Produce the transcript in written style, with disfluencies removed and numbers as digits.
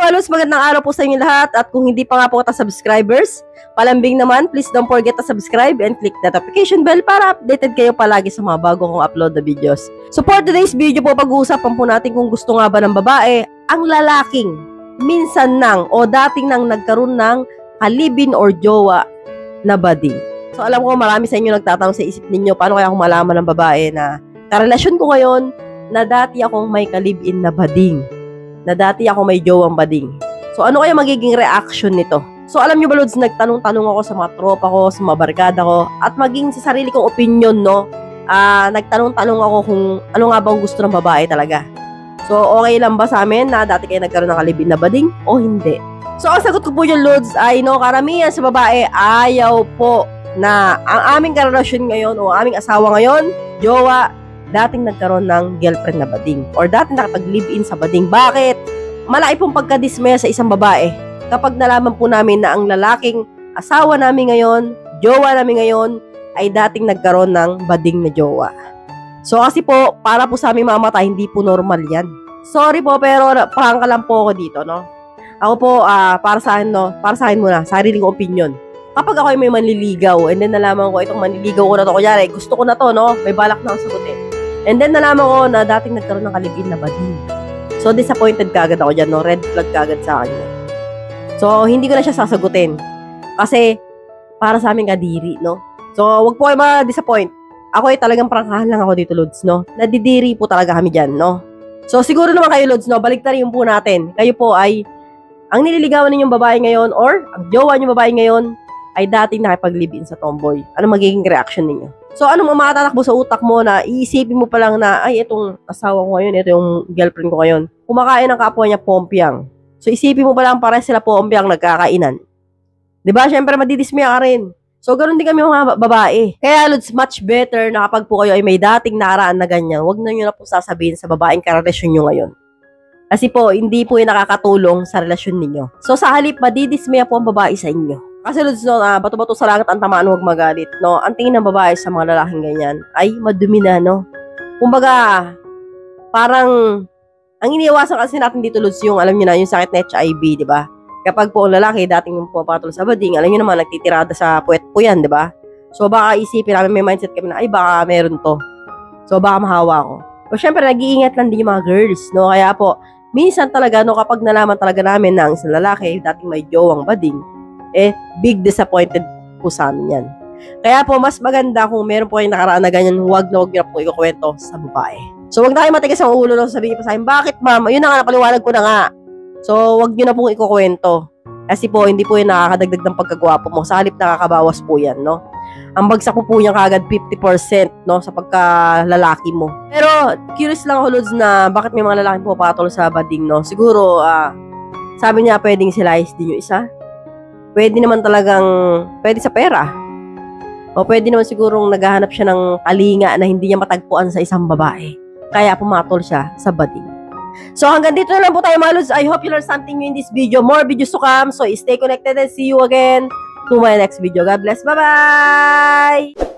mga lods, magandang araw po sa inyo lahat. At kung hindi pa nga po kita subscribers, palambing naman, please don't forget to subscribe and click the notification bell para updated kayo palagi sa mga bago kong upload na videos. So for today's video po, pag-uusapan po natin kung gusto nga ba ng babae ang lalaking minsan nang o dating nang nagkaroon ng kalibin or jowa na bading. So alam ko marami sa inyo nagtatanong sa isip ninyo, paano kaya ako malaman ng babae na karelasyon ko ngayon na dati akong may kalibin na bading, na dati ako may jowang bading. So, ano kaya magiging reaction nito? So, alam nyo ba, Lods, nagtanong-tanong ako sa mga tropa ko, sa mga barkada ko, at maging sa sarili kong opinion, no? Nagtanong-tanong ako kung ano nga bang gusto ng babae talaga. So, okay lang ba sa amin na dati kayo nagkaroon ng kalibin na bading o hindi? So, ang sagot ko po dyan, Lods, ay no, karamihan sa babae, ayaw po na ang aming karelasyon ngayon o aming asawa ngayon, jowa, dating nagkaroon ng girlfriend na bading or dating nakapag-live-in sa bading. Bakit? Malaki pong pagkadismaya sa isang babae kapag nalaman po namin na ang lalaking asawa namin ngayon, jowa namin ngayon, ay dating nagkaroon ng bading na jowa. So kasi po, para po sa aming mga mata, hindi po normal yan. Sorry po, pero prangka lang po ako dito, no? Ako po, para sa akin, no? Para sa akin muna, sarili kong opinion. Kapag ako ay may manliligaw, and then nalaman ko itong manliligaw ko na to, kunyari, gusto ko na to, no? May balak na ako sagutin. And then nalaman ko na dating nagkaroon ng kalibin na bading. So disappointed kagad ako dyan, no? Red flag kagad sa akin. So hindi ko na siya sasagutin. Kasi para sa amin kadiri, no? So wag po kayo ma-disappoint. Ako ay talagang prangkahan lang ako dito, Lods, no? Nadidiri po talaga kami dyan, no? So siguro naman kayo, Lods, no? Baliktarin po natin. Kayo po ay ang nililigawan ninyong babae ngayon or ang jowa ninyong babae ngayon ay dating nakipag-live-in sa tomboy. Ano magiging reaction ninyo? So, anong matatakbo sa utak mo na iisipin mo pa lang na, ay, itong asawa ko ngayon, ito yung girlfriend ko ngayon. Kumakain ng kapwa niya pompiang. So, isipin mo pa lang para sila pompiang nagkakainan. Diba? Siyempre, madidismaya ka rin. So, ganoon din kami mga babae. Kaya, Lods, much better na kapag po kayo ay may dating nakaraan na ganyan, wag na nyo na po sasabihin sa babaeng karelasyon nyo ngayon. Kasi po, hindi po yung nakakatulong sa relasyon ninyo. So, sa halip, madidismaya po ang babae sa inyo. Kasi, Lods, no, bato-bato sa langit ang tamaan, huwag magalit, no? Ang tingin ng babae sa mga lalaking ganyan ay madumi na, no? Kumbaga, parang, ang iniiwasan kasi natin dito, Lods, yung, alam nyo na, yung sakit na HIV, di ba? Kapag po ang lalaki, dating pumapatol sa bading, alam nyo naman, nagtitirada sa puwet po yan, di ba? So, baka isipin namin, may mindset kami na, ay, baka meron to. So, baka mahawa ko. O, syempre, nag-iingat lang din yung mga girls, no? Kaya po, minsan talaga, no, kapag nalaman talaga namin na ang isang lalaki, dating may jowang bading, big disappointed po sa amin yan. Kaya po, mas maganda kung meron po kayong nakaraan na ganyan, huwag na po ikukwento sa babae. So, huwag na kayo matigas ang ulo na sabihin pa sa akin, bakit ma'am? Yun na nga, napaliwanag ko na nga. So, huwag nyo na pong ikukwento. Kasi po, hindi po yung nakakadagdag ng pagkagwapo mo. Sa halip nakakabawas po yan, no? Ang bagsak po niya kagad 50%, no? Sa pagkalalaki mo. Pero, curious lang ako, Lods, na bakit may mga lalaki po patol sa bading, no? Siguro, sabi niya, pwedeng silayis din yung isa. Pwede naman talagang, pwede sa pera. O pwede naman sigurong naghahanap siya ng kalinga na hindi niya matagpuan sa isang babae. Kaya pumatol siya sa bading. So hanggang dito na lang po tayo, mga Lods. I hope you learned something new in this video. More videos to come. So stay connected and see you again to my next video. God bless. Bye-bye!